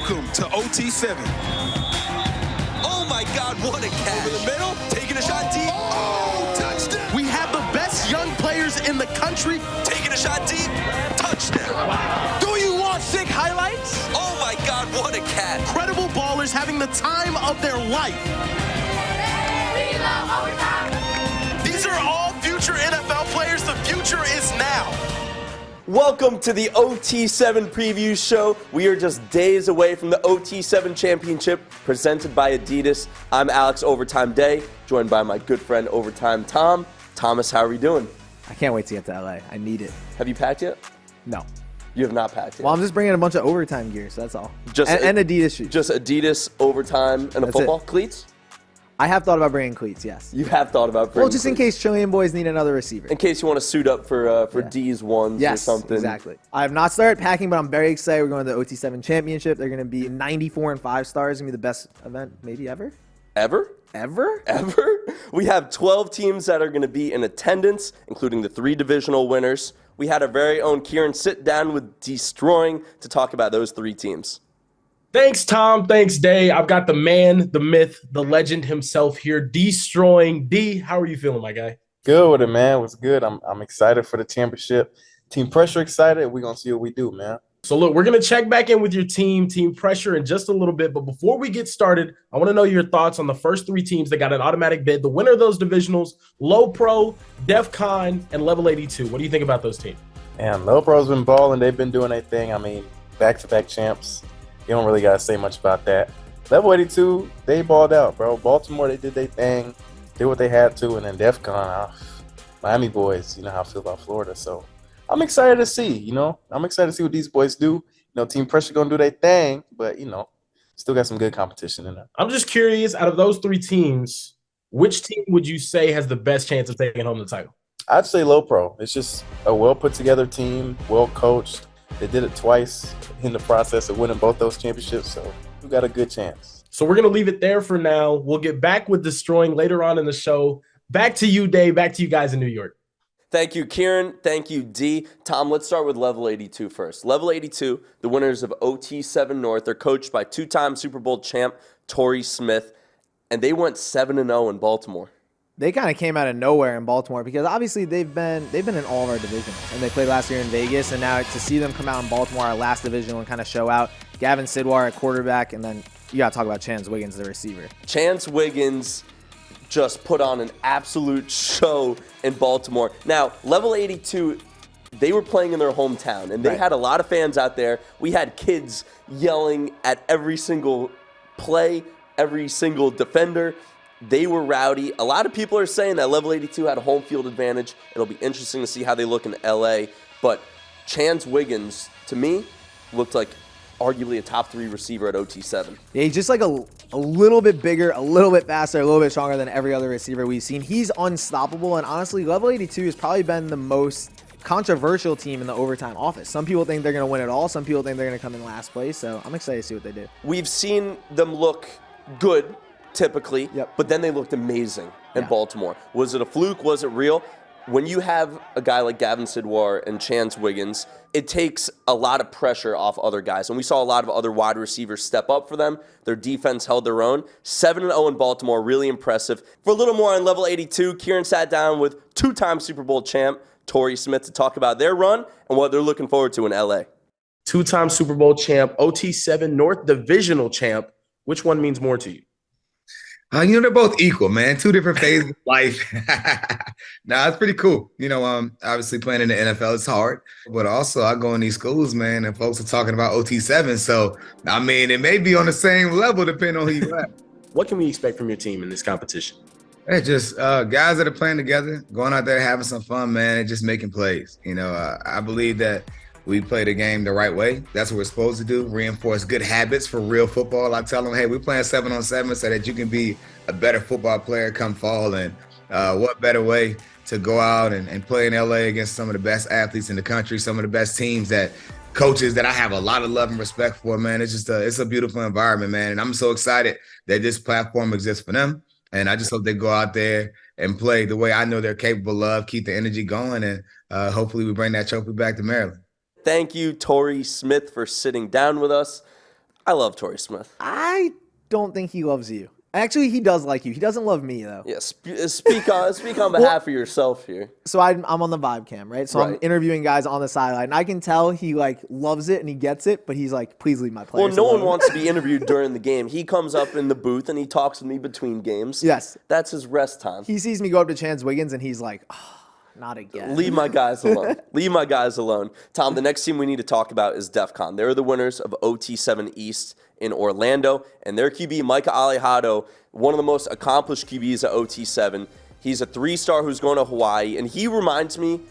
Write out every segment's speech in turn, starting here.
Welcome to OT7. Oh my God, what a catch. Over the middle, taking a shot deep. Oh, touchdown. We have the best young players in the country. Taking a shot deep, touchdown. Do you want sick highlights? Oh my God, what a catch. Incredible ballers having the time of their life. These are all future NFL players. The future is now. Welcome to the OT7 preview show. We are just days away from the OT7 Championship presented by Adidas. I'm Alex Overtime Day, joined by my good friend Overtime Tom. Thomas, how are we doing? I can't wait to get to LA. I need it. Have you packed yet? No. You have not packed yet? Well, I'm just bringing a bunch of overtime gear, so that's all. Just and Adidas shoes. Just Adidas, Overtime, and a football? Cleats? I have thought about bringing cleats, yes. You have thought about bringing just cleats. in case Chilean boys need another receiver. In case you want to suit up for D's ones or something. Yes, exactly. I have not started packing, but I'm very excited. We're going to the OT7 Championship. They're going to be 94 and 5 stars. It's going to be the best event maybe ever. Ever? Ever? Ever? We have 12 teams that are going to be in attendance, including the 3 divisional winners. We had our very own Kieran sit down with Deestroying to talk about those 3 teams. Thanks, Tom. Thanks, Day. I've got the man, the myth, the legend himself here, Deestroying. D, how are you feeling, my guy? Good with it, man. It was good. I'm excited for the championship. Team Pressure excited. We're going to see what we do, man. So, look, we're going to check back in with your Team Pressure in just a little bit. But before we get started, I want to know your thoughts on the first 3 teams that got an automatic bid. The winner of those divisionals, Lowepro, Defcon, and Level 82. What do you think about those teams? And Lowepro's been balling. They've been doing their thing. I mean, back-to-back champs. You don't really got to say much about that. Level 82, they balled out, bro. Baltimore, they did their thing, did what they had to, and then Defcon, Miami boys, you know how I feel about Florida. So I'm excited to see, I'm excited to see what these boys do. Team Pressure going to do their thing, but, still got some good competition in there. I'm just curious, out of those 3 teams, which team would you say has the best chance of taking home the title? I'd say Lowepro. It's just a well-put-together team, well-coached. They did it twice in the process of winning both those championships, so we got a good chance. So we're going to leave it there for now. We'll get back with Deestroying later on in the show. Back to you, Dave. Back to you guys in New York. Thank you, Kieran. Thank you, D. Tom, let's start with Level 82 first. Level 82, the winners of OT7 North, are coached by 2-time Super Bowl champ Torrey Smith, and they went 7-0 in Baltimore. They kind of came out of nowhere in Baltimore because obviously they've been in all of our divisions, and they played last year in Vegas, and now to see them come out in Baltimore, our last division, and kind of show out. Gavin Sidwar at quarterback, and then you got to talk about Chance Wiggins, the receiver. Chance Wiggins just put on an absolute show in Baltimore. Now, Level 82, they were playing in their hometown, and they had a lot of fans out there. We had kids yelling at every single play, every single defender. They were rowdy. A lot of people are saying that Level 82 had a home field advantage. It'll be interesting to see how they look in LA. But Chance Wiggins, to me, looked like arguably a top 3 receiver at OT7. Yeah, he's just like a little bit bigger, a little bit faster, a little bit stronger than every other receiver we've seen. He's unstoppable, and honestly, Level 82 has probably been the most controversial team in the overtime office. Some people think they're going to win it all. Some people think they're going to come in last place, so I'm excited to see what they do. We've seen them look good, typically, but then they looked amazing in Baltimore. Was it a fluke? Was it real? When you have a guy like Gavin Sidwar and Chance Wiggins, it takes a lot of pressure off other guys. And we saw a lot of other wide receivers step up for them. Their defense held their own. 7-0 in Baltimore, really impressive. For a little more on Level 82, Kieran sat down with 2-time Super Bowl champ Torrey Smith to talk about their run and what they're looking forward to in LA. 2-time Super Bowl champ, OT7 North Divisional champ. Which one means more to you? They're both equal, man. 2 different phases of life. It's pretty cool. Obviously playing in the NFL is hard, but also I go in these schools, man, and folks are talking about OT7. So, it may be on the same level depending on who you are. What can we expect from your team in this competition? Hey, just guys that are playing together, going out there having some fun, man, and just making plays. I believe that we play the game the right way. That's what we're supposed to do, reinforce good habits for real football. I tell them, hey, we're playing 7-on-7 so that you can be a better football player come fall. And what better way to go out and play in LA against some of the best athletes in the country, some of the best teams coaches that I have a lot of love and respect for, man. It's just it's a beautiful environment, man. And I'm so excited that this platform exists for them. And I just hope they go out there and play the way I know they're capable of, keep the energy going, and hopefully we bring that trophy back to Maryland. Thank you, Torrey Smith, for sitting down with us. I love Torrey Smith. I don't think he loves you. Actually, he does like you. He doesn't love me, though. Yeah, speak on behalf of yourself here. So I'm on the vibe cam, right? So I'm interviewing guys on the sideline. I can tell he like loves it and he gets it, but he's like, please leave my players Well, no alone. one wants to be interviewed during the game. He comes up in the booth and he talks with me between games. Yes. That's his rest time. He sees me go up to Chance Wiggins and he's like, oh, not again. Leave my guys alone. Leave my guys alone. Tom, the next team we need to talk about is Defcon. They're the winners of OT7 East in Orlando, and their QB, Micah Alejado, one of the most accomplished QBs at OT7. He's a 3-star who's going to Hawaii, and he reminds me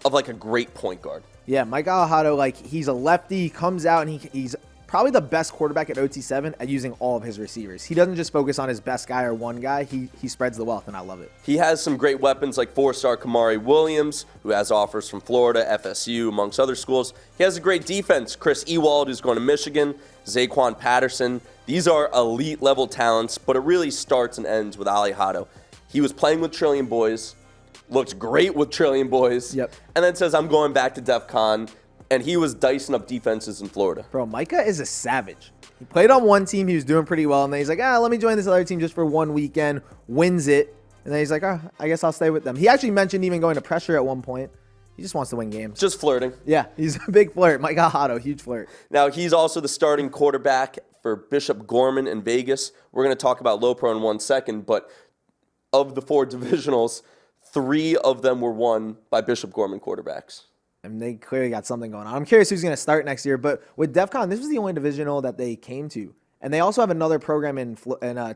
of like a great point guard. Yeah, Mike Alejado, like he's a lefty, he comes out and he's probably the best quarterback at OT7 at using all of his receivers. He doesn't just focus on his best guy or one guy. He spreads the wealth, and I love it. He has some great weapons like 4-star Kamari Williams, who has offers from Florida, FSU, amongst other schools. He has a great defense. Chris Ewald, who's going to Michigan, Zaquan Patterson. These are elite level talents, but it really starts and ends with Alejado. He was playing with Trillion Boys, looked great with Trillion Boys, Yep. and then says, I'm going back to Defcon. And he was dicing up defenses in Florida. Bro, Micah is a savage. He played on one team, he was doing pretty well, and then he's like, let me join this other team just for one weekend, wins it, and then he's like, I guess I'll stay with them. He actually mentioned even going to pressure at one point. He just wants to win games. Just flirting. Yeah, he's a big flirt. Mike Alejado, huge flirt. Now, he's also the starting quarterback for Bishop Gorman in Vegas. We're going to talk about Lowepro in 1 second, but of the 4 divisionals, 3 of them were won by Bishop Gorman quarterbacks. And they clearly got something going on. I'm curious who's going to start next year. But with Defcon, this was the only divisional that they came to. And they also have another program in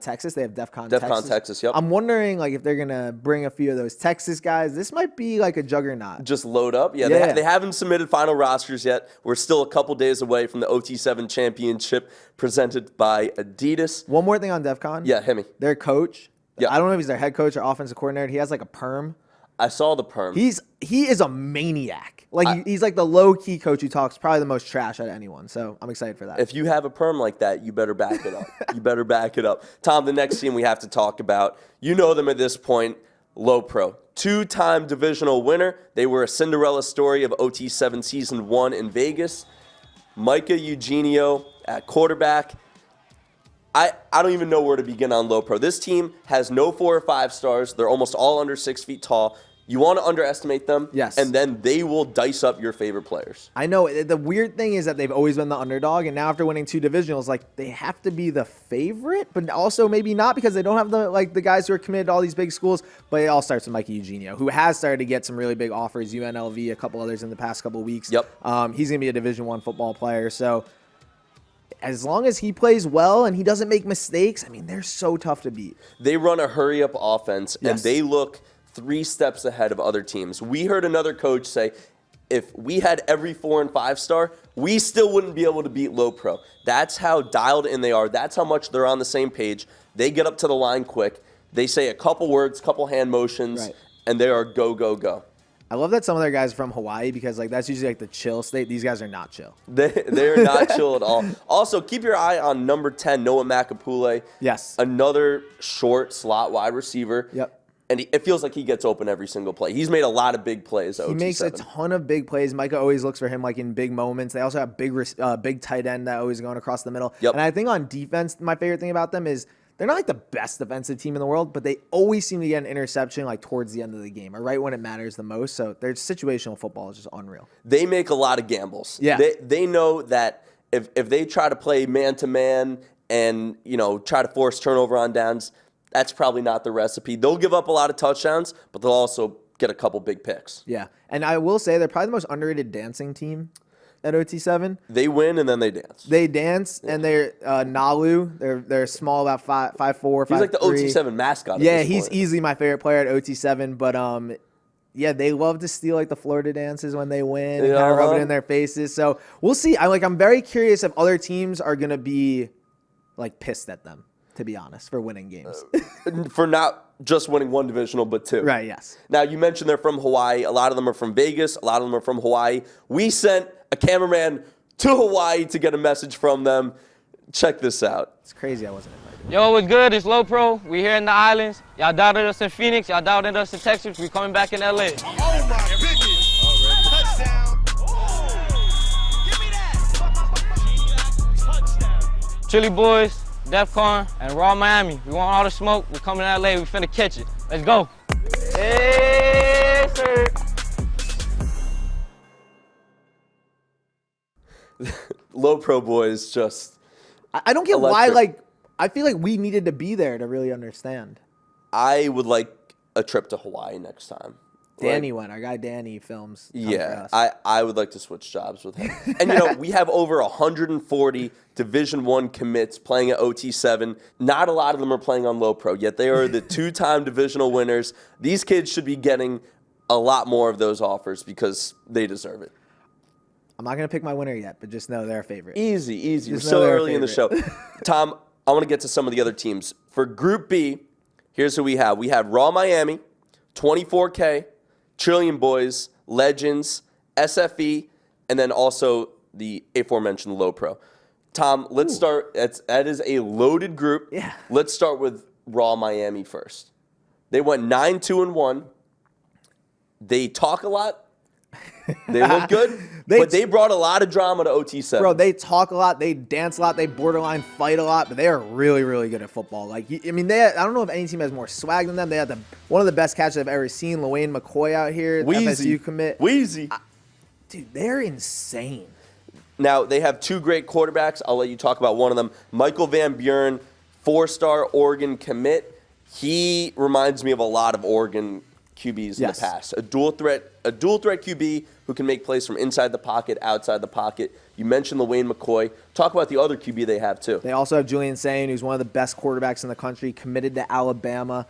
Texas. They have Defcon Texas, yep. I'm wondering like if they're going to bring a few of those Texas guys. This might be like a juggernaut. Just load up. Yeah, they haven't submitted final rosters yet. We're still a couple days away from the OT7 Championship presented by Adidas. One more thing on Defcon. Yeah, hit me. Their coach. Yeah. I don't know if he's their head coach or offensive coordinator. He has like a perm. I saw the perm. He is a maniac. Like he's like the low-key coach who talks probably the most trash out of anyone. So I'm excited for that. If you have a perm like that, you better back it up. You better back it up. Tom, the next team we have to talk about, you know them at this point, Lowepro. 2-time divisional winner. They were a Cinderella story of OT7 Season 1 in Vegas. Micah Eugenio at quarterback. I don't even know where to begin on Lowepro. This team has no 4 or 5 stars. They're almost all under 6 feet tall. You want to underestimate them, yes, and then they will dice up your favorite players. I know. The weird thing is that they've always been the underdog, and now after winning 2 divisionals, like they have to be the favorite, but also maybe not because they don't have the guys who are committed to all these big schools. But it all starts with Micah Eugenio, who has started to get some really big offers, UNLV, a couple others in the past couple of weeks. Yep. He's going to be a Division I football player, so as long as he plays well and he doesn't make mistakes, I mean, they're so tough to beat. They run a hurry-up offense, and Yes. they look 3 steps ahead of other teams. We heard another coach say, if we had every 4 and 5 star, we still wouldn't be able to beat Lowepro. That's how dialed in they are. That's how much they're on the same page. They get up to the line quick. They say a couple words, couple hand motions, Right. and they are go, go, go. I love that some of their guys are from Hawaii because like that's usually like the chill state. These guys are not chill. They're not chill at all. Also, keep your eye on number 10, Noah Makapule. Yes. Another short slot wide receiver. Yep. And it feels like he gets open every single play. He's made a lot of big plays at He OT7. makes a ton of big plays. Micah always looks for him like in big moments. They also have big tight end that always going across the middle. Yep. And I think on defense, my favorite thing about them is they're not like the best defensive team in the world, but they always seem to get an interception like towards the end of the game or right when it matters the most. So their situational football is just unreal. They make a lot of gambles. Yeah. They know that if they try to play man-to-man and, try to force turnover on downs, that's probably not the recipe. They'll give up a lot of touchdowns, but they'll also get a couple big picks. Yeah. And I will say they're probably the most underrated dancing team at OT7. They win and then they dance. They dance, and they're Nalu. They're small, about 5'4", 5'3". He's like the OT7 mascot. Yeah, at this he's point. easily my favorite player at OT7. But yeah, they love to steal like the Florida dances when they win and kind of rub it in their faces. So we'll see. I'm very curious if other teams are gonna be like pissed at them, to be honest, for winning games. For not just winning 1 divisional, but 2. Right, yes. Now, you mentioned they're from Hawaii. A lot of them are from Vegas. A lot of them are from Hawaii. We sent a cameraman to Hawaii to get a message from them. Check this out. It's crazy I wasn't invited. Yo, what's good? It's Lowepro. We here in the islands. Y'all doubted us in Phoenix. Y'all doubted us in Texas. We coming back in LA. Oh my goodness. Touchdown. Give me that. Touchdown. Chili Boys, Defcon, and Raw Miami. We want all the smoke. We're coming to LA. We finna catch it. Let's go. Hey, sir. Lowepro boys just. I don't get why, electric. like, I feel like we needed to be there to really understand. I would like a trip to Hawaii next time. Danny went. Our guy Danny films. Yeah, I would like to switch jobs with him. And, you know, we have over 140 Division I commits playing at OT7. Not a lot of them are playing on Lowepro, yet they are the two-time divisional winners. These kids should be getting a lot more of those offers because they deserve it. I'm not going to pick my winner yet, but just know they're a favorite. Easy. We're Just know so they're a early in the show. favorite. Tom, I want to get to some of the other teams. For Group B, here's who we have. We have Raw Miami, 24K, Trillion Boys, Legends, SFE, and then also the aforementioned Lowepro. Tom, let's start. That is a loaded group. Yeah. Let's start with Raw Miami first. They went 9-2-1. They talk a lot. They look good, but they brought a lot of drama to OT7. Bro, they talk a lot, they dance a lot, they borderline fight a lot, but they are really, really good at football. Like, I mean, I don't know if any team has more swag than them. They had one of the best catches I've ever seen. Lowepro McCoy out here, Wheezy. FSU commit. Wheezy. Dude, they're insane. Now, they have two great quarterbacks. I'll let you talk about one of them. Michael Van Buren, 4-star Oregon commit. He reminds me of a lot of Oregon QBs in the past. A dual threat QB who can make plays from inside the pocket, outside the pocket. You mentioned Lowepro McCoy. Talk about the other QB they have too. They also have Julian Sain, who's one of the best quarterbacks in the country, committed to Alabama.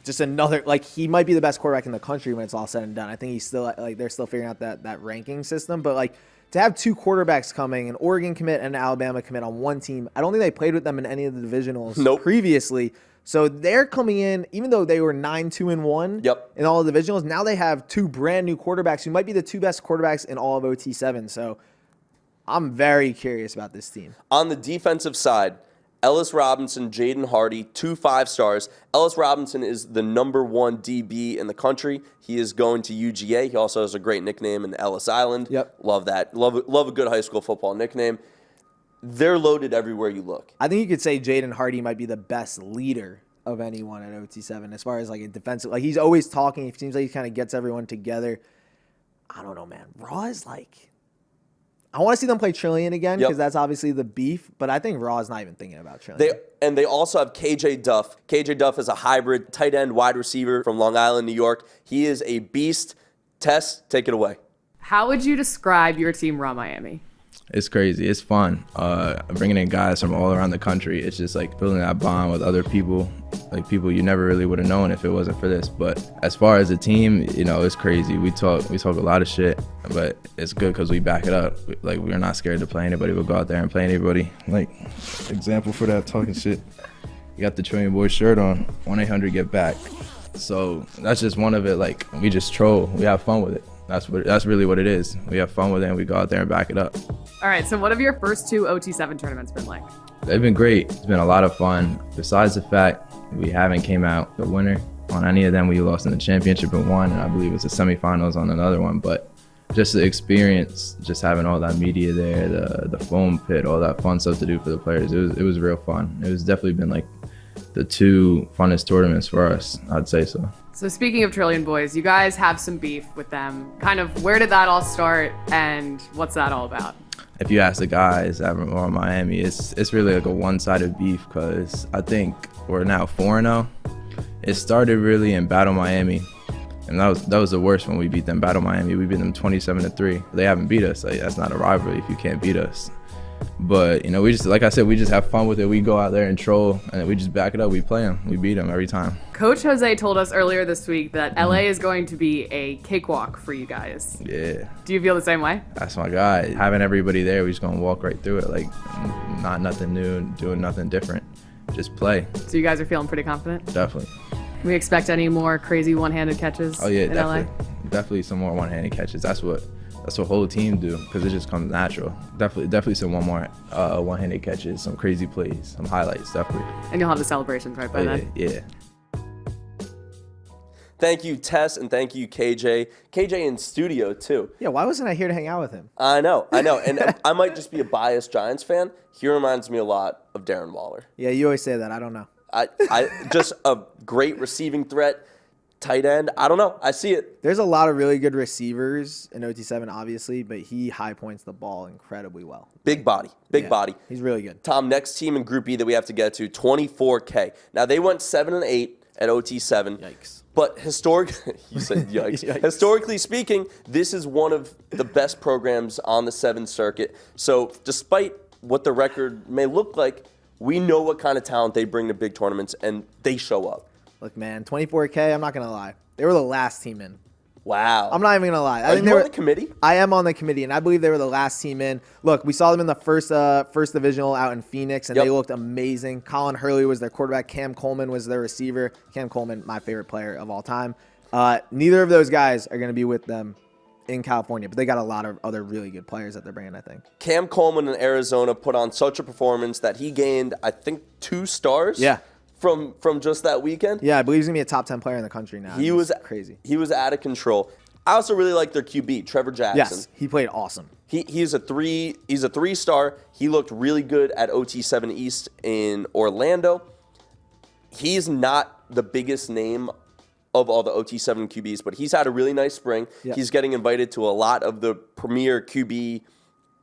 Just another, like, he might be the best quarterback in the country when it's all said and done. I think he's still, like, they're still figuring out that ranking system. But, like, to have two quarterbacks coming, an Oregon commit and an Alabama commit on one team, I don't think they played with them in any of the divisionals previously. So they're coming in, even though they were 9-2-1 in all the divisionals, now they have two brand new quarterbacks who might be the two best quarterbacks in all of OT7. So I'm very curious about this team. On the defensive side, Ellis Robinson, Jaden Hardy, 2 5-stars. Ellis Robinson is the #1 DB in the country. He is going to UGA. He also has a great nickname in Ellis Island. Love that. Love a good high school football nickname. They're loaded everywhere you look. I think you could say Jaden Hardy might be the best leader of anyone at OT7 as far as, like, a defensive. Like, he's always talking. It seems like he kind of gets everyone together. I don't know, man. Raw is like, I want to see them play Trillion again because that's obviously the beef. But I think Raw is not even thinking about Trillion. They also have KJ Duff. KJ Duff is a hybrid tight end wide receiver from Long Island, New York. He is a beast. Tess, take it away. How would you describe your team, Raw Miami? It's crazy. It's fun. Bringing in guys from all around the country. It's just like building that bond with other people, like people you never really would have known if it wasn't for this. But as far as a team, you know, it's crazy. We talk a lot of shit, but it's good because we back it up. Like, we're not scared to play anybody. We'll go out there and play anybody. Like, example for that talking shit. You got the Trillion Boys shirt on. 1-800-GET-BACK. So that's just one of it. Like, we just troll. We have fun with it. That's really what it is. We have fun with it and we go out there and back it up. All right, so what have your first two OT7 tournaments been like? They've been great. It's been a lot of fun. Besides the fact we haven't came out the winner on any of them, we lost in the championship in one, and I believe it was the semifinals on another one. But just the experience, just having all that media there, the foam pit, all that fun stuff to do for the players, it was real fun. It was definitely been like the two funnest tournaments for us, I'd say so. So speaking of Trillion Boys, you guys have some beef with them. Kind of, where did that all start and what's that all about? If you ask the guys at Miami, it's really like a one-sided beef because I think we're now 4-0. It started really in Battle Miami, and that was the worst when we beat them. Battle Miami, we beat them 27-3. They haven't beat us. Like, that's not a rivalry if you can't beat us. But, you know, we just, like I said, we just have fun with it. We go out there and troll, and we just back it up. We play them. We beat them every time. Coach Jose told us earlier this week that LA is going to be a cakewalk for you guys. Yeah. Do you feel the same way? That's my guy. Having everybody there, we're just going to walk right through it. Like, not nothing new, doing nothing different. Just play. So you guys are feeling pretty confident? Definitely. Can we expect any more crazy one-handed catches in LA? Definitely some more one-handed catches. That's what whole team do because it just comes natural. Definitely some more one-handed catches, some crazy plays, some highlights, definitely. And you'll have the celebrations right by then. Yeah. Thank you, Tess, and thank you, KJ. KJ in studio, too. Yeah, why wasn't I here to hang out with him? I know. And I might just be a biased Giants fan. He reminds me a lot of Darren Waller. Yeah, you always say that. I don't know. I just a great receiving threat, tight end. I don't know. I see it. There's a lot of really good receivers in OT7, obviously, but he high points the ball incredibly well. Big body. Big body. He's really good. Tom, next team in Group E that we have to get to, 24K. Now, they went 7-8 at OT7. Yikes. But you said yikes. Yikes. Historically speaking, this is one of the best programs on the 7 circuit. So despite what the record may look like, we know what kind of talent they bring to big tournaments, and they show up. Look, man, 24K, I'm not going to lie. They were the last team in. Wow. I'm not even going to lie. Are you on the committee? I am on the committee, and I believe they were the last team in. Look, we saw them in the first divisional out in Phoenix, and they looked amazing. Colin Hurley was their quarterback. Cam Coleman was their receiver. Cam Coleman, my favorite player of all time. Neither of those guys are going to be with them in California, but they got a lot of other really good players that they're bringing, I think. Cam Coleman in Arizona put on such a performance that he gained, I think, 2 stars. Yeah. From just that weekend. Yeah, I believe he's going to be a top 10 player in the country now. He was crazy. He was out of control. I also really like their QB, Trevor Jackson. Yes, he played awesome. He's a 3-star. He looked really good at OT7 East in Orlando. He's not the biggest name of all the OT7 QBs, but he's had a really nice spring. Yep. He's getting invited to a lot of the premier QB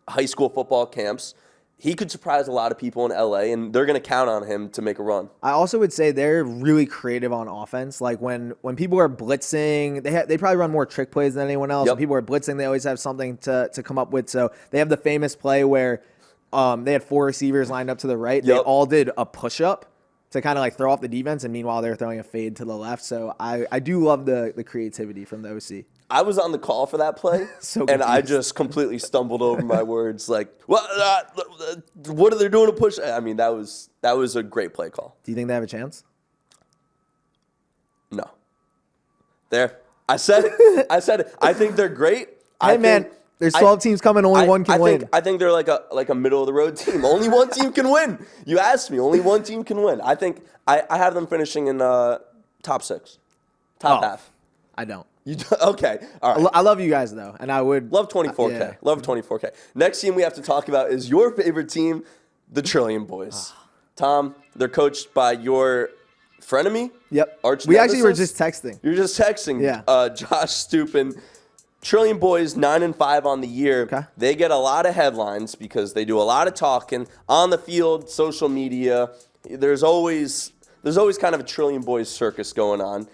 high school football camps. He could surprise a lot of people in LA, and they're going to count on him to make a run. I also would say they're really creative on offense. Like when people are blitzing, they probably run more trick plays than anyone else. Yep. When people are blitzing, they always have something to come up with. So they have the famous play where they had 4 receivers lined up to the right. They all did a push-up to kind of like throw off the defense, and meanwhile they're throwing a fade to the left. So I do love the creativity from the OC. I was on the call for that play, and I just completely stumbled over my words. Like, what are they doing to push? I mean, that was a great play call. Do you think they have a chance? No. There. I said it. I think they're great. Man, there's 12 teams coming. Only one can win. I think they're like a middle of the road team. Only one team can win. You asked me. Only one team can win. I think I have them finishing in top 6, top half. I don't. Okay. All right. I love you guys, though, and I would love 24K. Yeah. Love 24K. Next team we have to talk about is your favorite team, the Trillion Boys. Tom, they're coached by your frenemy. Yep. Arch we nemesis? actually were just texting. You're just texting. Yeah. Josh Stupin. Trillion Boys 9-5 on the year. Okay. They get a lot of headlines because they do a lot of talking on the field, social media. There's always kind of a Trillion Boys circus going on.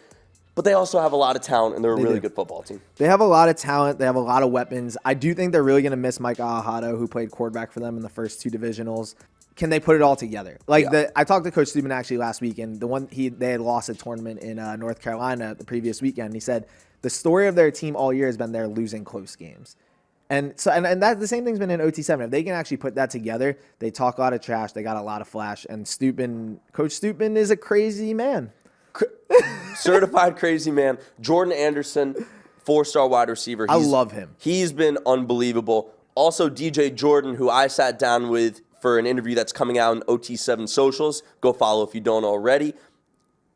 But they also have a lot of talent, and they're a really good football team. They have a lot of talent. They have a lot of weapons. I do think they're really going to miss Mike Alejado, who played quarterback for them in the first 2 divisionals. Can they put it all together? I talked to Coach Steuben actually last week, and they had lost a tournament in North Carolina the previous weekend. He said the story of their team all year has been they're losing close games. And so and that the same thing's been in OT7. If they can actually put that together, they talk a lot of trash, they got a lot of flash, and Coach Steuben is a crazy man. Certified crazy man. Jordan Anderson, 4-star wide receiver. I love him. He's been unbelievable. Also, DJ Jordan, who I sat down with for an interview that's coming out on OT7 socials. Go follow if you don't already.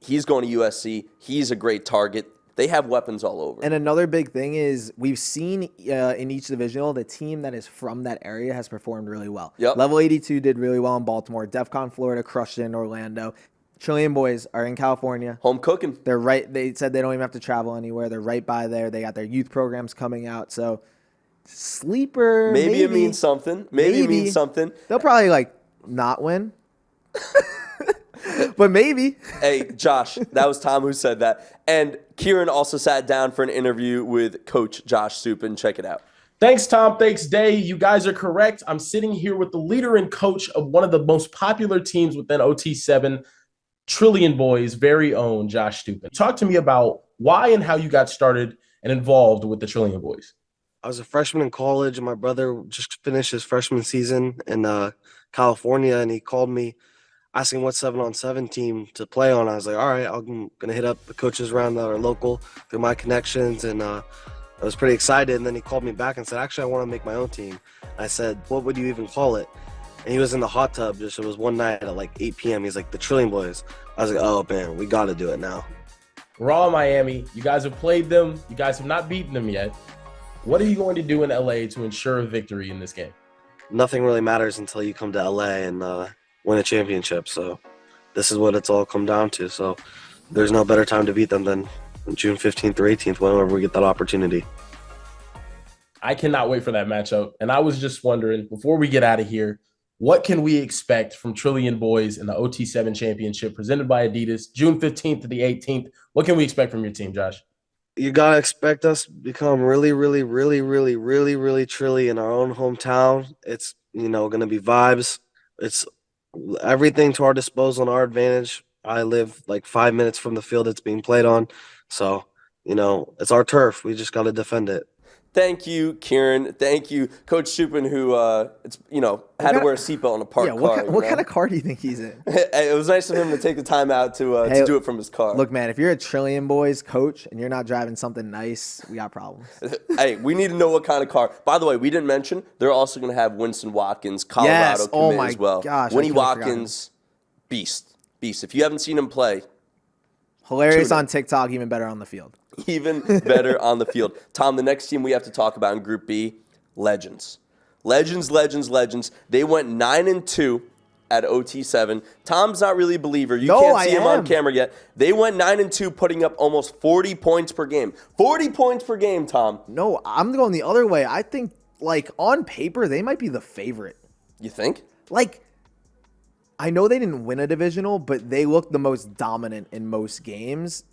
He's going to USC. He's a great target. They have weapons all over. And another big thing is we've seen in each divisional, the team that is from that area has performed really well. Yep. Level 82 did really well in Baltimore. Defcon Florida crushed it in Orlando. Trillion Boys are in California. Home cooking. They're right. They said they don't even have to travel anywhere. They're right by there. They got their youth programs coming out. So sleeper. Maybe it means something. Maybe it means something. They'll probably not win. But maybe. Hey, Josh, that was Tom who said that. And Kieran also sat down for an interview with Coach Josh Stupin. Check it out. Thanks, Tom. Thanks, Day. You guys are correct. I'm sitting here with the leader and coach of one of the most popular teams within OT7, Trillion Boys' very own Josh Stupin. Talk to me about why and how you got started and involved with the Trillion Boys. I was a freshman in college, and my brother just finished his freshman season in California, and he called me asking what 7-on-7 team to play on. I was like, all right, I'm going to hit up the coaches around that are local through my connections, and I was pretty excited. And then he called me back and said, actually, I want to make my own team. I said, what would you even call it? And he was in the hot tub. It was one night at 8 p.m. He's like, the Trillion Boys. I was like, oh, man, we got to do it now. Raw Miami, you guys have played them. You guys have not beaten them yet. What are you going to do in LA to ensure a victory in this game? Nothing really matters until you come to LA and win a championship. So this is what it's all come down to. So there's no better time to beat them than June 15th or 18th, whenever we get that opportunity. I cannot wait for that matchup. And I was just wondering, before we get out of here, what can we expect from Trillion Boys in the OT7 Championship presented by Adidas, June 15th to the 18th? What can we expect from your team, Josh? You got to expect us to become really, really, really, really, really, really Trilly in our own hometown. It's, going to be vibes. It's everything to our disposal and our advantage. I live like 5 minutes from the field it's being played on. So, it's our turf. We just got to defend it. Thank you, Kieran. Thank you, Coach Shupin, who had to wear a seatbelt on a parked car. What kind of car do you think he's in? It was nice of him to take the time out to do it from his car. Look, man, if you're a Trillion Boys coach and you're not driving something nice, we got problems. Hey, we need to know what kind of car. By the way, we didn't mention they're also going to have Winston Watkins, Colorado commit as well. Gosh, Winnie Watkins, beast. If you haven't seen him play, hilarious on TikTok, even better on the field. Even better on the field. Tom, the next team we have to talk about in Group B, Legends. Legends. They went 9-2 at OT7. Tom's not really a believer. You can't see him on camera yet. They went 9-2, putting up almost 40 points per game. 40 points per game, Tom. No, I'm going the other way. I think, on paper, they might be the favorite. You think? I know they didn't win a divisional, but they looked the most dominant in most games.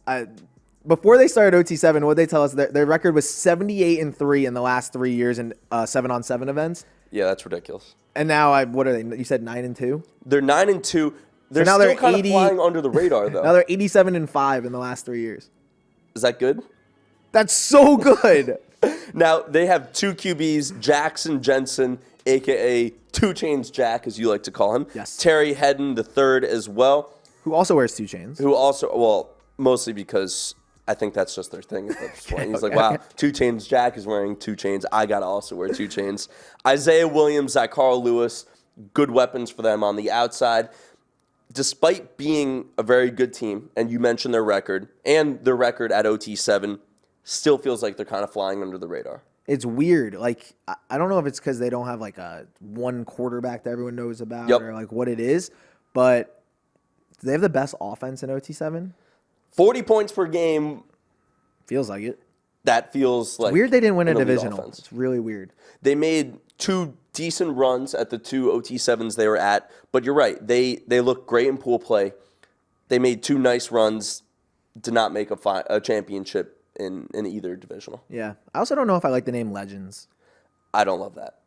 Before they started OT7, what did they tell us? Their record was 78-3 in the last 3 years in 7-on-7 events. Yeah, that's ridiculous. And now, what are they? You said 9-2? They're 9-2. They're still kind of flying under the radar, though. Now they're 87-5 in the last 3 years. Is that good? That's so good. Now, they have two QBs, Jackson Jensen, a.k.a. 2 Chainz Jack, as you like to call him. Yes. Terry Hedden III as well. Who also wears 2 chains. Mostly because I think that's just their thing at this point. He's like, wow, 2 Chainz Jack is wearing 2 chains. I got to also wear 2 chains. Isaiah Williams, Carl Lewis, good weapons for them on the outside. Despite being a very good team, and you mentioned their record, and their record at OT7 still feels like they're kind of flying under the radar. It's weird. I don't know if it's because they don't have a one quarterback that everyone knows about or what it is, but do they have the best offense in OT7? 40 points per game. Feels like it. That feels like it's weird they didn't win a divisional. Offense. It's really weird. They made 2 decent runs at the 2 OT7s they were at, but you're right. They look great in pool play. They made 2 nice runs, did not make a championship in either divisional. Yeah. I also don't know if I like the name Legends. I don't love that.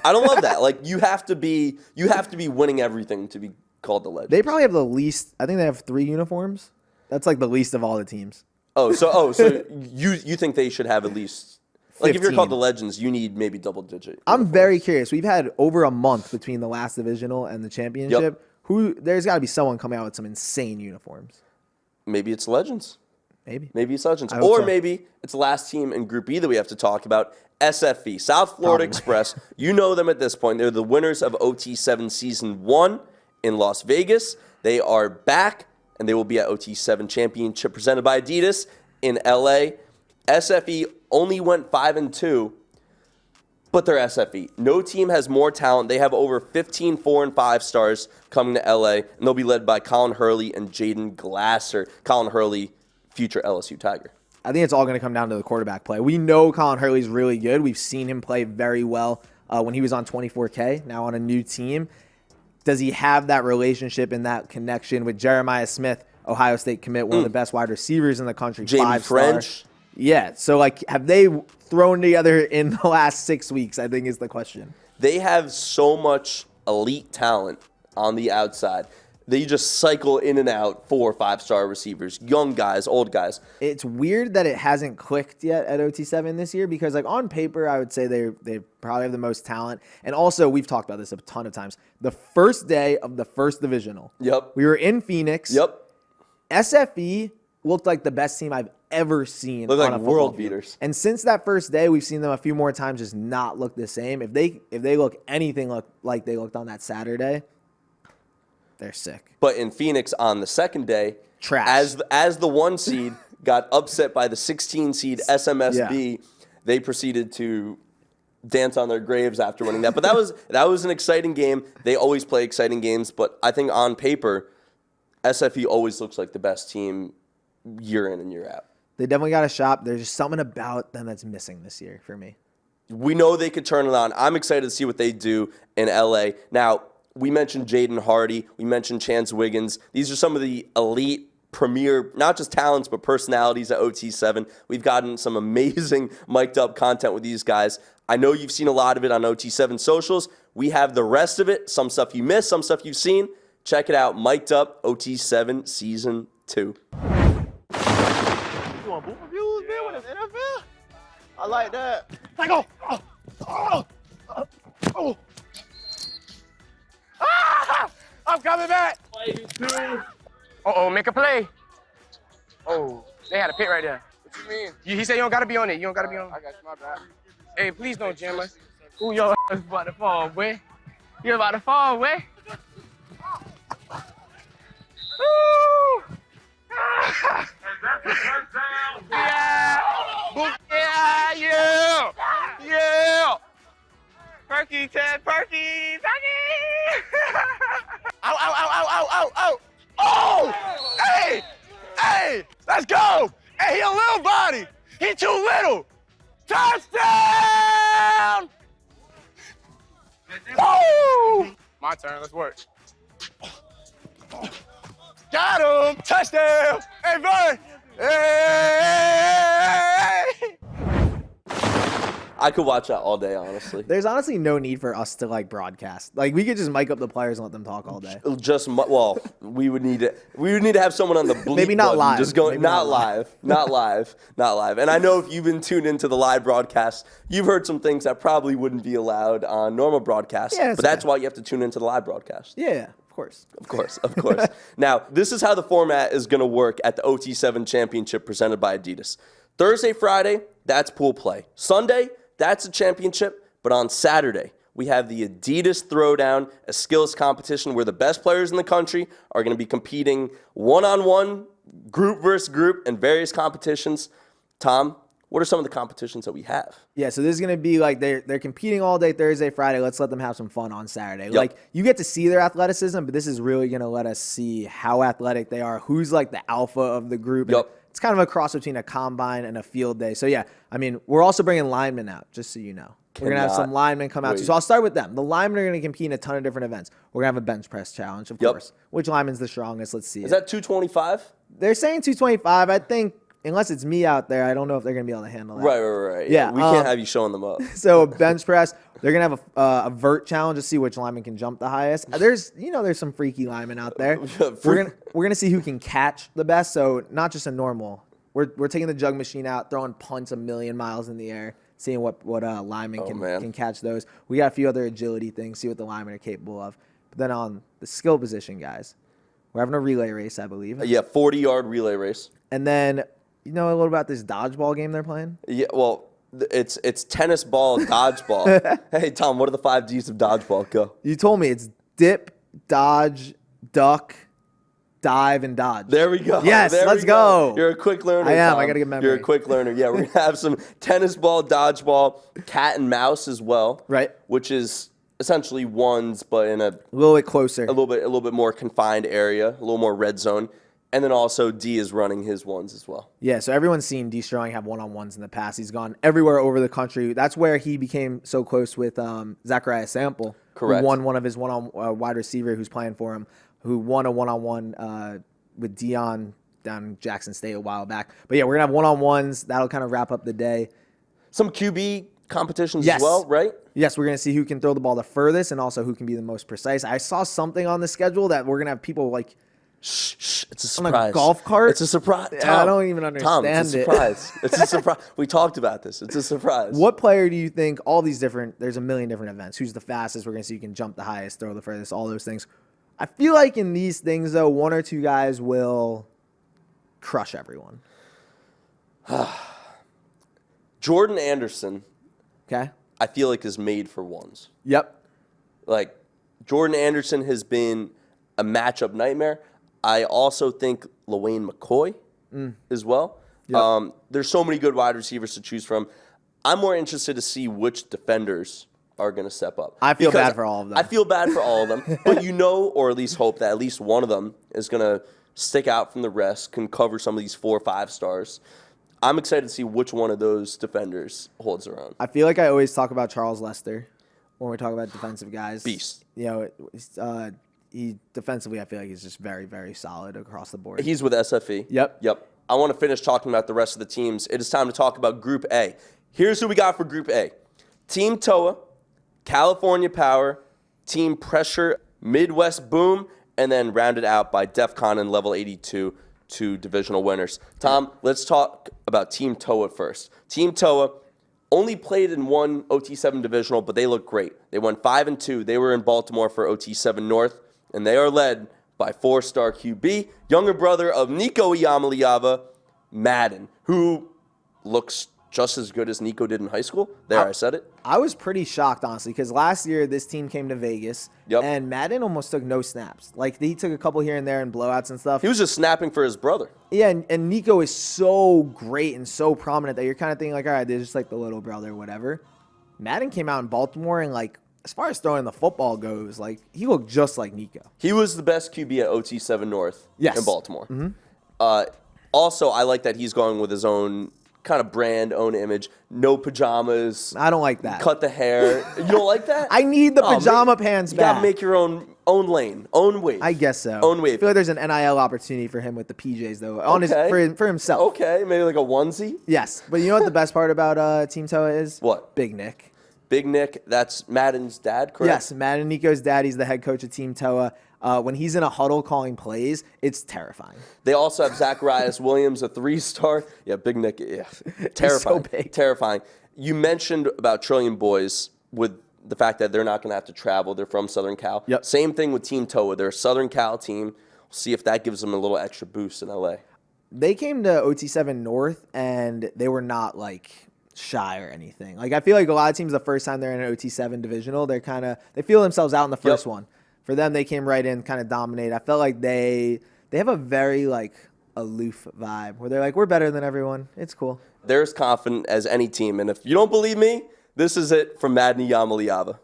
I don't love that. You have to be winning everything to be called the Legends. They probably have the least. I think they have 3 uniforms. That's the least of all the teams. So you think they should have at least 15. If you're called the Legends, you need maybe double digit. I'm very curious. We've had over a month between the last divisional and the championship. Yep. There's got to be someone coming out with some insane uniforms. Maybe it's Legends. Maybe it's Legends. Or maybe it's the last team in Group B that we have to talk about, SFE, South Florida Express. You know them at this point. They're the winners of OT7 Season 1 in Las Vegas. They are back, and they will be at OT7 Championship presented by Adidas in LA. SFE only went 5-2, but they're SFE. No team has more talent. They have over 15 4- and 5-stars coming to LA, and they'll be led by Colin Hurley and Jaden Glasser. Colin Hurley, future LSU Tiger. I think it's all going to come down to the quarterback play. We know Colin Hurley's really good. We've seen him play very well when he was on 24K, now on a new team. Does he have that relationship and that connection with Jeremiah Smith, Ohio State commit, one of the best wide receivers in the country, Jamie 5-star? French? Yeah, so have they thrown together in the last 6 weeks, I think is the question. They have so much elite talent on the outside. They just cycle in and out 4- or 5-star receivers, young guys, old guys. It's weird that it hasn't clicked yet at OT7 this year because, on paper, I would say they probably have the most talent. And also, we've talked about this a ton of times. The first day of the first divisional. Yep. We were in Phoenix. Yep. SFE looked like the best team I've ever seen. Looked on like a world field. beaters. And since that first day, we've seen them a few more times just not look the same. If they look anything like they looked on that Saturday, they're sick. But in Phoenix on the second day, trash. As the 1 seed, got upset by the 16 seed SMSB. They proceeded to dance on their graves after winning that. But that was an exciting game. They always play exciting games, but I think on paper, SFE always looks like the best team year in and year out. They definitely got a shot. There's just something about them that's missing this year for me. We know they could turn it on. I'm excited to see what they do in LA. Now, we mentioned Jaden Hardy. We mentioned Chance Wiggins. These are some of the elite, premier, not just talents, but personalities at OT7. We've gotten some amazing mic'd up content with these guys. I know you've seen a lot of it on OT7 socials. We have the rest of it. Some stuff you missed, some stuff you've seen. Check it out. Mic'd Up OT7 Season 2. You want boot reviews, man, with this NFL? I like that. Like, I'm coming back. Uh-oh, make a play. Oh, they had a pit right there. What you mean? He said you don't got to be on it. You don't got to be on it. I got you, my bad. Hey, please don't jam us. Ooh, yo, is about to fall, boy. You're about to fall, boy. Woo! Ah! Yeah! Yeah! Yeah! Yeah! Perky, Ted, Perky! Perky! Ow, ow, ow, ow, ow, ow, ow! Oh! Hey! Hey! Let's go! Hey, he a little body! He too little! Touchdown! Woo! My turn, let's work. Got him! Touchdown! Hey, buddy! Hey! I could watch that all day, honestly. There's honestly no need for us to like broadcast. Like we could just mic up the players and let them talk all day. Well, we would need to have someone on the bleep Maybe not button, live. just going Maybe not live, not live, not live. And I know if you've been tuned into the live broadcast, you've heard some things that probably wouldn't be allowed on normal broadcasts. Yeah, but that's why you have to tune into the live broadcast. Yeah, of course. Of course, of course. Now, this is how the format is going to work at the OT7 Championship presented by Adidas. Thursday, Friday, that's pool play. Sunday, that's a championship. But on Saturday, we have the Adidas Throwdown, a skills competition where the best players in the country are going to be competing one-on-one, group versus group, in various competitions. Tom, what are some of the competitions that we have? Yeah, so this is going to be like they're competing all day Thursday, Friday. Let's let them have some fun on Saturday. Yep. Like you get to see their athleticism, but this is really going to let us see how athletic they are, who's like the alpha of the group. Yep. It's kind of a cross between a combine and a field day. So yeah, I mean, we're also bringing linemen out, just so you know. We're going to have some linemen come out too. So I'll start with them. The linemen are going to compete in a ton of different events. We're going to have a bench press challenge, of course. Which lineman's the strongest? Let's see. Is that 225? They're saying 225. I think, unless it's me out there, I don't know if they're going to be able to handle that. Right. Yeah. We can't have you showing them up. So bench press, they're going to have a vert challenge to see which lineman can jump the highest. There's some freaky linemen out there. We're going to see who can catch the best. So not just a normal. We're taking the jug machine out, throwing punts a million miles in the air, seeing what linemen can catch those. We got a few other agility things, see what the linemen are capable of. But then on the skill position, guys, we're having a relay race, I believe. Yeah, 40-yard relay race. And then, you know a little about this dodgeball game they're playing? Yeah, well, it's tennis ball, dodgeball. Hey, Tom, what are the 5 Ds of dodgeball? Go. You told me it's dip, dodge, duck, dive, and dodge. There we go. Yes, let's go. You're a quick learner, I am. Tom. I got to get memory. You're a quick learner. Yeah, we're going to have some tennis ball, dodgeball, cat and mouse as well. Right. Which is essentially ones, but in a little bit closer. A little bit more confined area, a little more red zone. And then also D is running his ones as well. Yeah, so everyone's seen Deestroying have one-on-ones in the past. He's gone everywhere over the country. That's where he became so close with Zachariah Sample. Correct. Who won one of his wide receiver who's playing for him, who won a one-on-one with Dion down in Jackson State a while back. But yeah, we're going to have one-on-ones. That'll kind of wrap up the day. Some QB competitions as well, right? Yes, we're going to see who can throw the ball the furthest and also who can be the most precise. I saw something on the schedule that we're going to have people like Shh, it's a surprise. On a golf cart? It's a surprise. Tom, I don't even understand Tom, it's a surprise. It's a surprise. We talked about this. It's a surprise. What player do you think, all these different, there's a million different events. Who's the fastest? We're going to see who can jump the highest, throw the furthest, all those things. I feel like in these things, though, one or two guys will crush everyone. Jordan Anderson, okay, I feel like is made for ones. Yep. Like, Jordan Anderson has been a matchup nightmare. I also think LaWayne McCoy as well. Yep. There's so many good wide receivers to choose from. I'm more interested to see which defenders are going to step up. I feel bad for all of them. I feel bad for all of them, but or at least hope that at least one of them is going to stick out from the rest, can cover some of these 4 or 5 stars. I'm excited to see which one of those defenders holds their own. I feel like I always talk about Charles Lester when we talk about defensive guys. Beast. He defensively, I feel like he's just very, very solid across the board. He's with SFE. Yep. I want to finish talking about the rest of the teams. It is time to talk about Group A. Here's who we got for Group A. Team TOA, California Power, Team Pressure, Midwest Boom, and then rounded out by Defcon and Level 82, 2 divisional winners. Tom, let's talk about Team TOA first. Team TOA only played in one OT7 divisional, but they look great. They won 5-2. They were in Baltimore for OT7 North, and they are led by 4-star QB, younger brother of Nico Iamaliava, Madden, who looks just as good as Nico did in high school. I said it. I was pretty shocked, honestly, because last year this team came to Vegas, and Madden almost took no snaps. Like, he took a couple here and there and blowouts and stuff. He was just snapping for his brother. Yeah, and Nico is so great and so prominent that you're kind of thinking, like, all right, they're just like the little brother or whatever. Madden came out in Baltimore, and, like, as far as throwing the football goes, like, he looked just like Nico. He was the best QB at OT7 North in Baltimore. Mm-hmm. Also, I like that he's going with his own kind of brand, own image. No pajamas. I don't like that. Cut the hair. You don't like that? I need the pajama pants back. You gotta make your own lane, own wave. I guess so. Own wave. I feel like there's an NIL opportunity for him with the PJs, though, for himself. Okay, maybe like a onesie? Yes, but you know what the best part about Team TOA is? What? Big Nick. Big Nick, that's Madden's dad, correct? Yes, Madden Nico's dad. He's the head coach of Team TOA. When he's in a huddle calling plays, it's terrifying. They also have Zacharias Williams, a 3-star. Yeah, Big Nick. Yeah, terrifying. So big. Terrifying. You mentioned about Trillion Boys with the fact that they're not going to have to travel. They're from Southern Cal. Yep. Same thing with Team TOA. They're a Southern Cal team. We'll see if that gives them a little extra boost in LA. They came to OT7 North, and they were not, like, shy or anything. Like, I feel like a lot of teams, the first time they're in an OT7 divisional, they feel themselves out in the first one. For them, they came right in, kind of dominate. I felt like they have a very, like, aloof vibe where they're like, we're better than everyone. It's cool. They're as confident as any team. And if you don't believe me, this is it from Madden Iamaliava.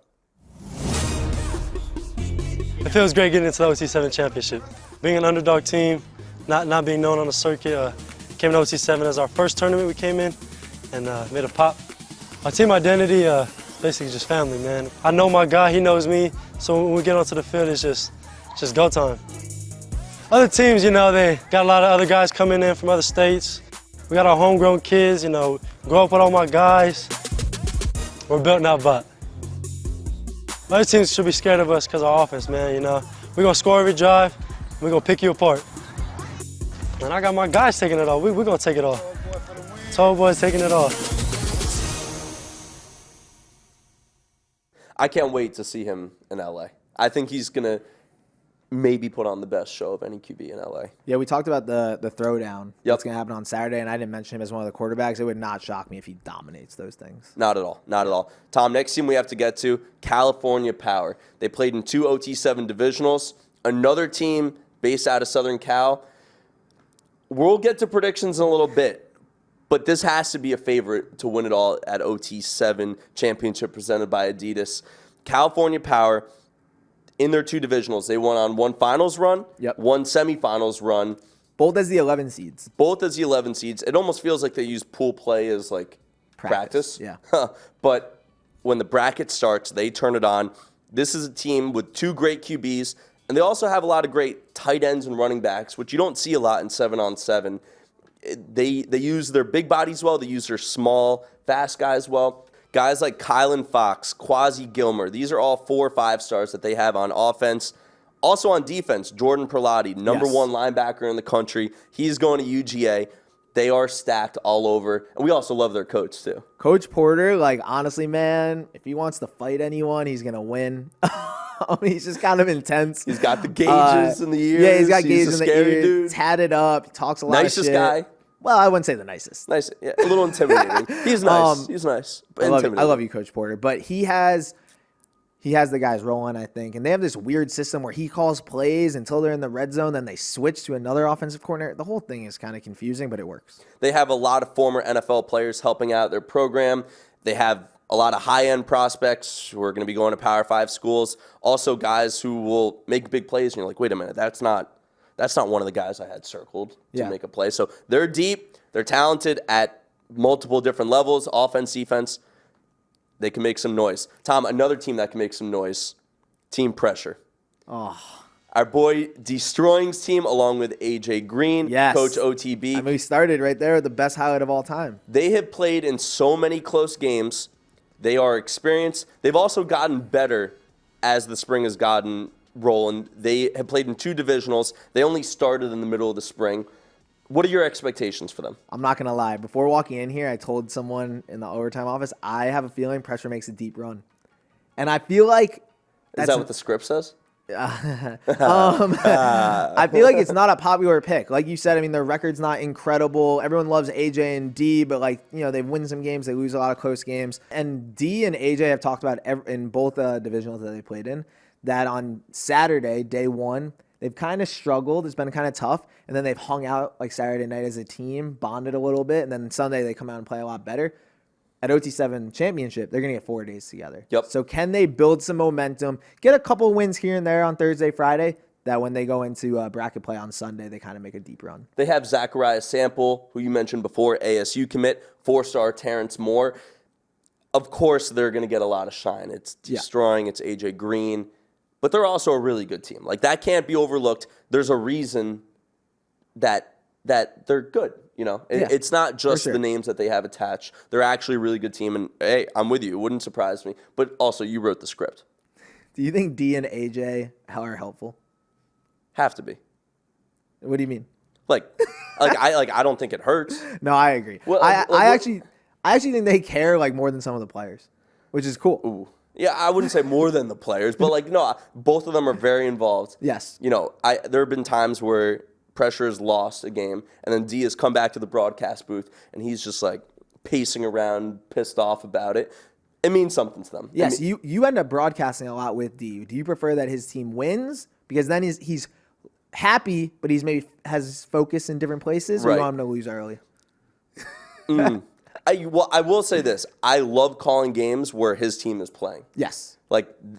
It feels great getting into the OT7 Championship. Being an underdog team, not being known on the circuit, came to OT7 as our first tournament we came in and made a pop. Our team identity, basically just family, man. I know my guy, he knows me, so when we get onto the field, it's just go time. Other teams, they got a lot of other guys coming in from other states. We got our homegrown kids, grow up with all my guys. We're built now, but other teams should be scared of us because of our offense, man, We're gonna score every drive, we're gonna pick you apart. And I got my guys taking it off. We're gonna take it off. Tall boys taking it off. I can't wait to see him in LA. I think he's going to maybe put on the best show of any QB in LA. Yeah, we talked about the throwdown. Yep. That's going to happen on Saturday, and I didn't mention him as one of the quarterbacks. It would not shock me if he dominates those things. Not at all. Not at all. Tom, next team we have to get to, California Power. They played in 2 OT7 divisionals. Another team based out of Southern Cal. We'll get to predictions in a little bit. But this has to be a favorite to win it all at OT7 Championship presented by Adidas. California Power, in their 2 divisionals, they won on 1 finals run, 1 semifinals run. Both as the 11 seeds. Both as the 11 seeds. It almost feels like they use pool play as like practice. Yeah. But when the bracket starts, they turn it on. This is a team with 2 great QBs, and they also have a lot of great tight ends and running backs, which you don't see a lot in 7-on-7. They use their big bodies well. They use their small, fast guys well. Guys like Kylan Fox, Quasi Gilmer, these are all 4 or 5 stars that they have on offense. Also on defense, Jordan Perlotti, number 1 linebacker in the country. He's going to UGA. They are stacked all over. And we also love their coach, too. Coach Porter, like, honestly, man, if he wants to fight anyone, he's going to win. He's just kind of intense. He's got the gauges in the ears. Yeah, he's got gauges in the ears. Dude. Tatted up. He talks a lot Nicest of shit. guy. Well, I wouldn't say the nicest. Nice, yeah, a little intimidating. He's nice. He's nice. But I love you, Coach Porter. But he has He has the guys rolling, I think. And they have this weird system where he calls plays until they're in the red zone, then they switch to another offensive coordinator. The whole thing is kind of confusing, but it works. They have a lot of former NFL players helping out their program. They have a lot of high-end prospects who are going to be going to Power 5 schools. Also guys who will make big plays, and you're like, wait a minute, that's not one of the guys I had circled to make a play. So they're deep. They're talented at multiple different levels, offense, defense. They can make some noise. Tom, another team that can make some noise, Team Pressure. Oh. Our boy Deestroying's team, along with AJ Green, Coach OTB. I mean, we started right there with the best highlight of all time. They have played in so many close games. They are experienced. They've also gotten better as the spring has gotten rolling. They have played in 2 divisionals. They only started in the middle of the spring. What are your expectations for them? I'm not going to lie. Before walking in here, I told someone in the overtime office, I have a feeling Pressure makes a deep run. And I feel like... Is that what the script says? I feel like it's not a popular pick. Like you said, I mean, their record's not incredible. Everyone loves AJ and D, but they win some games. They lose a lot of close games. And D and AJ have talked about in both divisionals that they played in, that on Saturday, day 1, they've kind of struggled. It's been kind of tough. And then they've hung out like Saturday night as a team, bonded a little bit. And then Sunday they come out and play a lot better. At OT7 Championship, they're going to get 4 days together. Yep. So can they build some momentum, get a couple wins here and there on Thursday, Friday, that when they go into bracket play on Sunday, they kind of make a deep run? They have Zachariah Sample, who you mentioned before, ASU commit, 4-star Terrence Moore. Of course, they're going to get a lot of shine. It's Deestroying, it's AJ Green. But they're also a really good team. Like, that can't be overlooked. There's a reason that they're good. You know, it's not just the names that they have attached. They're actually a really good team. And, hey, I'm with you. It wouldn't surprise me. But also, you wrote the script. Do you think D and AJ are helpful? Have to be. What do you mean? I don't think it hurts. No, I agree. Well, I actually think they care more than some of the players, which is cool. Ooh. Yeah, I wouldn't say more than the players, but no, both of them are very involved. Yes. You know, there have been times where Pressure has lost a game, and then D has come back to the broadcast booth, and he's just pacing around, pissed off about it. It means something to them. Yes, you end up broadcasting a lot with D. Do you prefer that his team wins because then he's happy, but he's maybe has his focus in different places, or you want him to lose early? I will say this. I love calling games where his team is playing. Yes.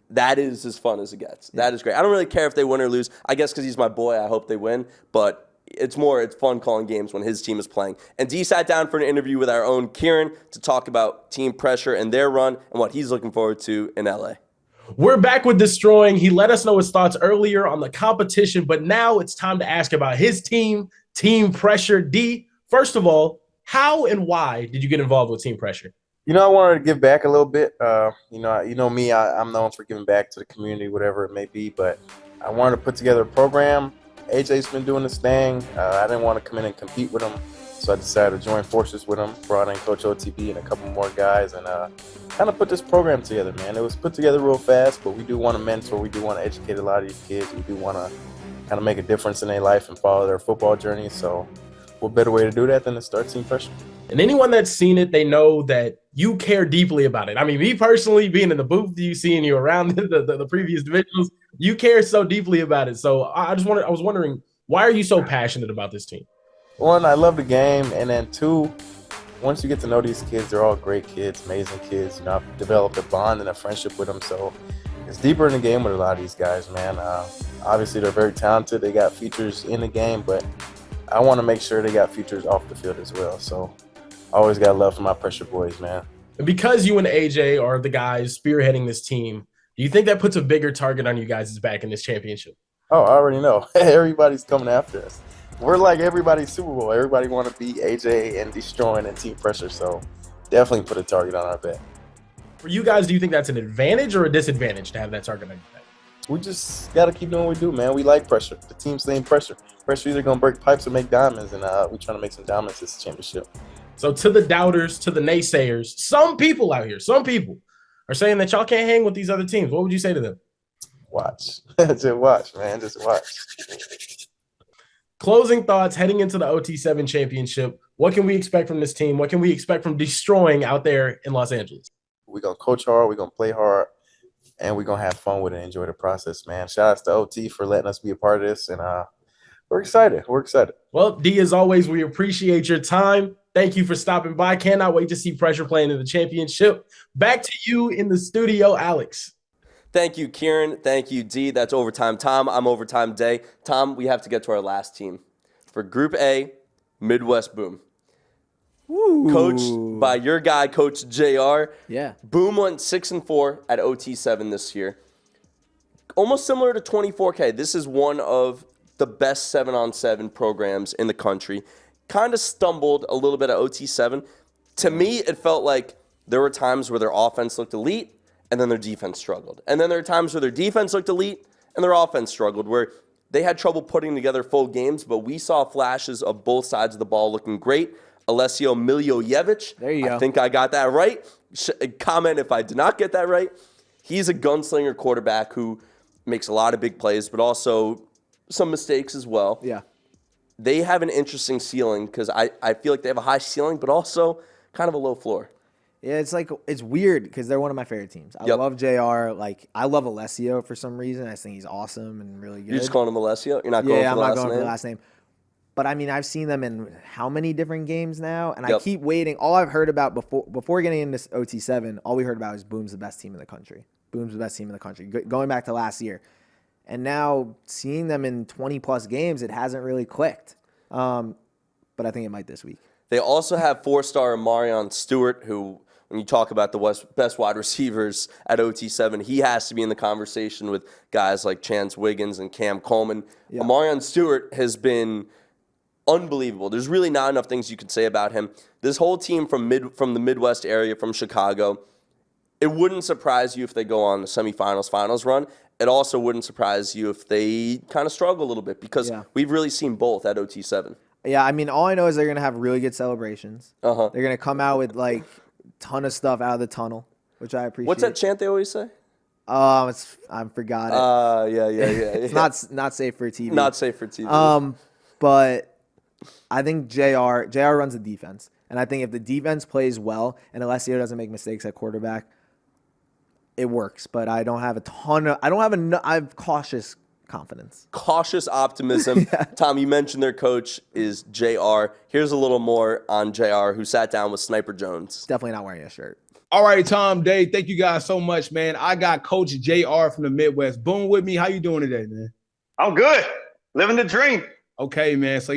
That is as fun as it gets. Yeah. That is great. I don't really care if they win or lose. I guess because he's my boy, I hope they win. But it's fun calling games when his team is playing. And D sat down for an interview with our own Kieran to talk about Team Pressure and their run and what he's looking forward to in LA. We're back with Deestroying. He let us know his thoughts earlier on the competition, but now it's time to ask about his team, Team Pressure. D, first of all, how and why did you get involved with Team Pressure? I wanted to give back a little bit. You know me, I'm known for giving back to the community, whatever it may be, but I wanted to put together a program. AJ's been doing this thing. I didn't want to come in and compete with him, so I decided to join forces with him, brought in Coach OTB and a couple more guys, and kind of put this program together, man. It was put together real fast, but we do want to mentor. We do want to educate a lot of these kids. We do want to kind of make a difference in their life and follow their football journey, so what better way to do that than to start Team Pressure? And anyone that's seen it, they know that you care deeply about it. I mean, me personally, being in the booth, seeing you around the previous divisionals, you care so deeply about it. So I was wondering, why are you so passionate about this team? One, I love the game, and then two, once you get to know these kids, they're all great kids, amazing kids. I've developed a bond and a friendship with them, so it's deeper in the game with a lot of these guys, man. Obviously, they're very talented. They got features in the game, but I want to make sure they got features off the field as well. So I always got love for my Pressure boys, man. And because you and AJ are the guys spearheading this team, do you think that puts a bigger target on you guys' back in this championship? Oh, I already know. Everybody's coming after us. We're like everybody's Super Bowl. Everybody want to beat AJ and Deestroying and Team Pressure. So definitely put a target on our back. For you guys, do you think that's an advantage or a disadvantage to have that target on your back? We just got to keep doing what we do, man. We like pressure. The team's saying pressure. Pressure either going to break pipes or make diamonds, and we're trying to make some diamonds this championship. So to the doubters, to the naysayers, some people out here, some people are saying that y'all can't hang with these other teams. What would you say to them? Watch. Just watch, man. Just watch. Closing thoughts heading into the OT7 Championship. What can we expect from this team? What can we expect from Deestroying out there in Los Angeles? We're going to coach hard. We're going to play hard. and we're going to have fun with it and enjoy the process, man. Shout outs to OT for letting us be a part of this, and we're excited. We're excited. Well, D, as always, we appreciate your time. Thank you for stopping by. Cannot wait to see Pressure playing in the championship. Back to you in the studio, Alex. Thank you, Kieran. Thank you, D. That's Overtime Tom. I'm Overtime Day. Tom, we have to get to our last team. For Group A, Midwest Boom. Ooh. Coached by your guy, Coach JR. Yeah. Boom went 6-4 at OT7 this year. Almost similar to 24K. This is one of the best 7-on-7 programs in the country. Kind of stumbled a little bit at OT7. To me, it felt like there were times where their offense looked elite and then their defense struggled. And then there were times where their defense looked elite and their offense struggled, where they had trouble putting together full games, but we saw flashes of both sides of the ball looking great. Alessio Miljojevic. There you go. I think I got that right. Comment if I did not get that right. He's a gunslinger quarterback who makes a lot of big plays, but also some mistakes as well. Yeah. They have an interesting ceiling because I feel like they have a high ceiling, but also kind of a low floor. Yeah, it's weird because they're one of my favorite teams. I love JR. Like, I love Alessio for some reason. I just think he's awesome and really good. You're just calling him Alessio? You're not going for the last name? Yeah, I'm not going for the last name. But, I mean, I've seen them in how many different games now? And I keep waiting. All I've heard about before getting into OT7, all we heard about is Boom's the best team in the country. Boom's the best team in the country, going back to last year. And now seeing them in 20-plus games, it hasn't really clicked. But I think it might this week. They also have 4-star Marion Stewart, who, when you talk about the best wide receivers at OT7, he has to be in the conversation with guys like Chance Wiggins and Cam Coleman. Yeah. Marion Stewart has been unbelievable. There's really not enough things you could say about him. This whole team from the Midwest area, from Chicago, it wouldn't surprise you if they go on the semifinals, finals run. It also wouldn't surprise you if they kind of struggle a little bit because we've really seen both at OT7. Yeah, I mean, all I know is they're going to have really good celebrations. Uh-huh. They're going to come out with, like, ton of stuff out of the tunnel, which I appreciate. What's that chant they always say? I forgot it. Yeah. It's not safe for TV. Not safe for TV. But I think JR runs the defense. And I think if the defense plays well and Alessio doesn't make mistakes at quarterback, it works. But I don't have I have cautious confidence. Cautious optimism. Yeah. Tom, you mentioned their coach is JR. Here's a little more on JR, who sat down with Sniper Jones. Definitely not wearing a shirt. All right, Tom, Dave, thank you guys so much, man. I got Coach JR from the Midwest Boom with me. How you doing today, man? I'm good. Living the dream. Okay, man. So,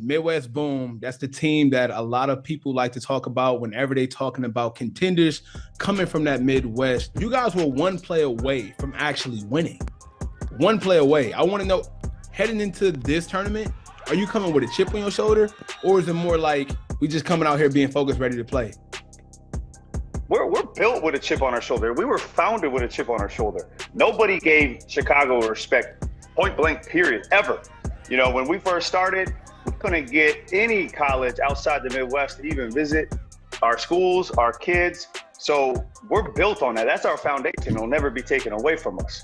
Midwest Boom, that's the team that a lot of people like to talk about whenever they're talking about contenders coming from that Midwest. You guys were one play away from actually winning. One play away. I want to know, heading into this tournament, are you coming with a chip on your shoulder, or is it more like we just coming out here being focused, ready to play? We're built with a chip on our shoulder. We were founded with a chip on our shoulder. Nobody gave Chicago respect, point blank, period, ever. When we first started, we couldn't get any college outside the Midwest to even visit our schools, our kids. So we're built on that. That's our foundation. It'll never be taken away from us.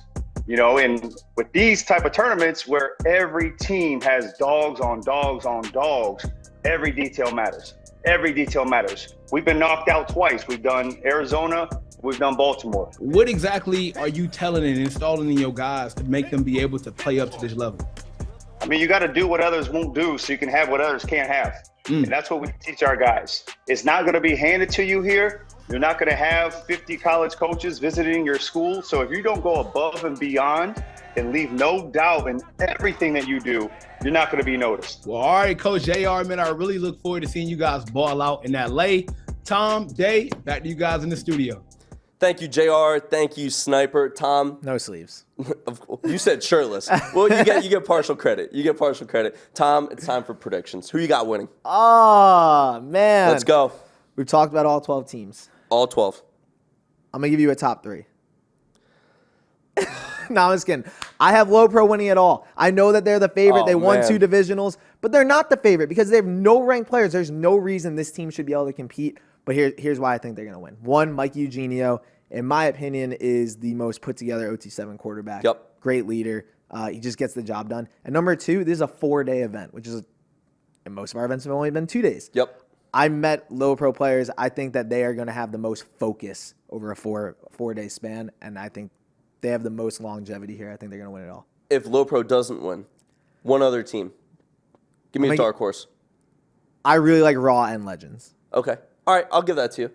And with these type of tournaments where every team has dogs on dogs on dogs, every detail matters. Every detail matters. We've been knocked out twice. We've done Arizona, we've done Baltimore. What exactly are you telling and installing in your guys to make them be able to play up to this level? I mean, you got to do what others won't do so you can have what others can't have. And that's what we teach our guys. It's not going to be handed to you here. You're not going to have 50 college coaches visiting your school. So if you don't go above and beyond and leave no doubt in everything that you do, you're not going to be noticed. Well, all right, Coach JR, man, I really look forward to seeing you guys ball out in LA. Tom, Day, back to you guys in the studio. Thank you, JR. Thank you, Sniper. Tom. No sleeves. You said shirtless. Well, you get partial credit. You get partial credit. Tom, it's time for predictions. Who you got winning? Oh, man. Let's go. We've talked about all 12 teams. All 12. I'm going to give you a top 3. No, I'm just kidding. I have Lowepro winning it all. I know that they're the favorite. They won 2 divisionals, but they're not the favorite because they have no ranked players. There's no reason this team should be able to compete. But here's why I think they're going to win. 1, Mike Eugenio, in my opinion, is the most put-together OT7 quarterback. Yep. Great leader. He just gets the job done. And number 2, this is a 4-day event, which is, and most of our events have only been 2 days. Yep. I met Lowepro players. I think that they are going to have the most focus over a four-day span, and I think they have the most longevity here. I think they're going to win it all. If Lowepro doesn't win, one other team. Give me a dark horse. I really like Raw and Legends. Okay. All right, I'll give that to you.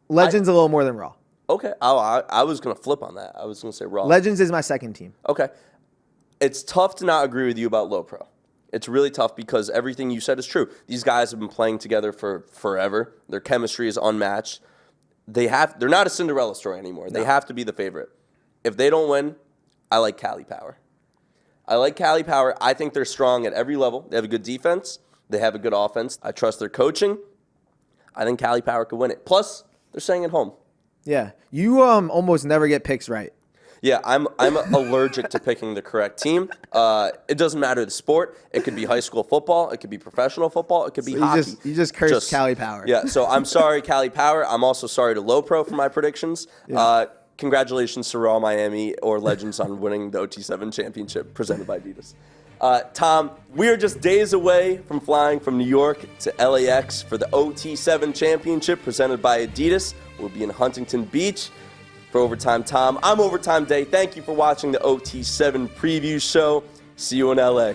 Legends a little more than Raw. Okay. I was going to flip on that. I was going to say Raw. Legends is my second team. Okay. It's tough to not agree with you about Lowepro. It's really tough because everything you said is true. These guys have been playing together for forever. Their chemistry is unmatched. They're not a Cinderella story anymore. No. They have to be the favorite. If they don't win, I like Cali Power. I think they're strong at every level. They have a good defense. They have a good offense. I trust their coaching. I think Cali Power could win it. Plus, they're staying at home. Yeah. You almost never get picks right. Yeah, I'm allergic to picking the correct team. It doesn't matter the sport. It could be high school football. It could be professional football. It could be hockey. You just cursed Cali Power. Yeah, so I'm sorry, Cali Power. I'm also sorry to Lowepro for my predictions. Yeah. Congratulations to Raw Miami or Legends on winning the OT7 Championship presented by Adidas. Tom, we are just days away from flying from New York to LAX for the OT7 Championship presented by Adidas. We'll be in Huntington Beach. For Overtime Tom, I'm Overtime Day. Thank you for watching the OT7 preview show. See you in LA.